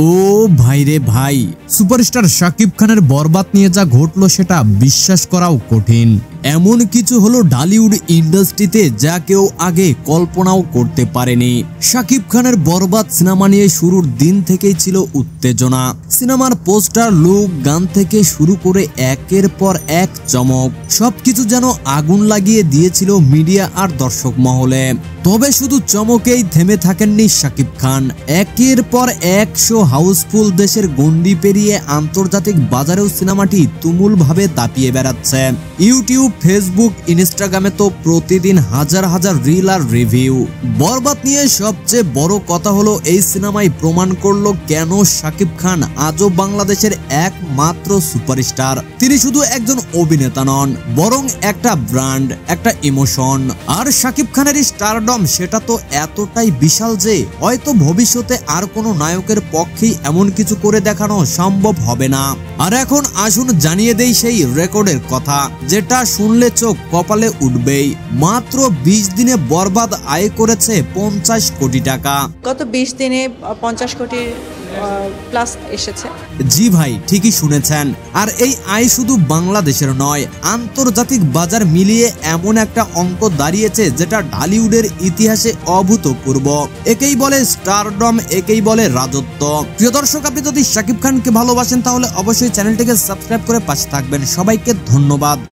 ও ভাই রে ভাই, সুপারস্টার শাকিব খানের বরবাদ নিয়ে যা ঘটলো সেটা বিশ্বাস করাও কঠিন। এমন কিছু হলো ঢালিউড ইন্ডাস্ট্রিতে যা কেউ আগে কল্পনাও করতে পারেনি। শাকিব খানের বরবাদ সিনেমা নিয়ে শুরুর দিন থেকেই ছিল উত্তেজনা। সিনেমার পোস্টার, লুক, গান থেকে শুরু করে একের পর এক চমক, সবকিছু যেন আগুন লাগিয়ে দিয়েছিল মিডিয়া আর দর্শক মহলে। তবে শুধু চমকেই থেমে থাকেননি শাকিব খান। একের পর 100 হাউসফুল দেশের গন্ডি পেরিয়ে আন্তর্জাতিক বাজারেও সিনেমাটি তুমুল ভাবে দাপিয়ে বেড়াচ্ছে। ইউটিউব, ফেসবুক, ইনস্টাগ্রামে তো প্রতিদিন হাজার হাজার রিল আর রিভিউ। বরবাদ নিয়ে সবচেয়ে বড় কথা হলো এই সিনেমায় প্রমাণ করলো কেন শাকিব খান আজও বাংলাদেশের একমাত্র সুপারস্টার। তিনি শুধু একজন অভিনেতা নন, বরং একটা ব্র্যান্ড, একটা ইমোশন। আর শাকিব খানের স্টারডম সেটা তো এতটাই বিশাল যে হয়তো ভবিষ্যতে আর কোনো নায়কের পক্ষেই এমন কিছু করে দেখানো সম্ভব হবে না। আর এখন আসুন জানিয়ে দেই সেই রেকর্ডের কথা, যেটা শুনলে চোখ কপালে উঠবেই। মাত্র 20 দিনে বরবাদ আয় করেছে 50 কোটি টাকা। গত 20 দিনে 50 কোটি প্লাস এসেছে। জি ভাই, ঠিকই শুনেছেন। আর এই আয় শুধু বাংলাদেশের নয়, আন্তর্জাতিক বাজার মিলিয়ে এমন একটা অঙ্ক দাঁড়িয়েছে যেটা ঢালিউডের ইতিহাসে অভূতপূর্ব। একেই বলে স্টারডম, একেই বলে রাজত্ব। প্রিয় দর্শক, আপনি যদি শাকিব খানকে ভালোবাসেন তাহলে অবশ্যই চ্যানেলটিকে সাবস্ক্রাইব করে পাশে থাকবেন। সবাইকে ধন্যবাদ।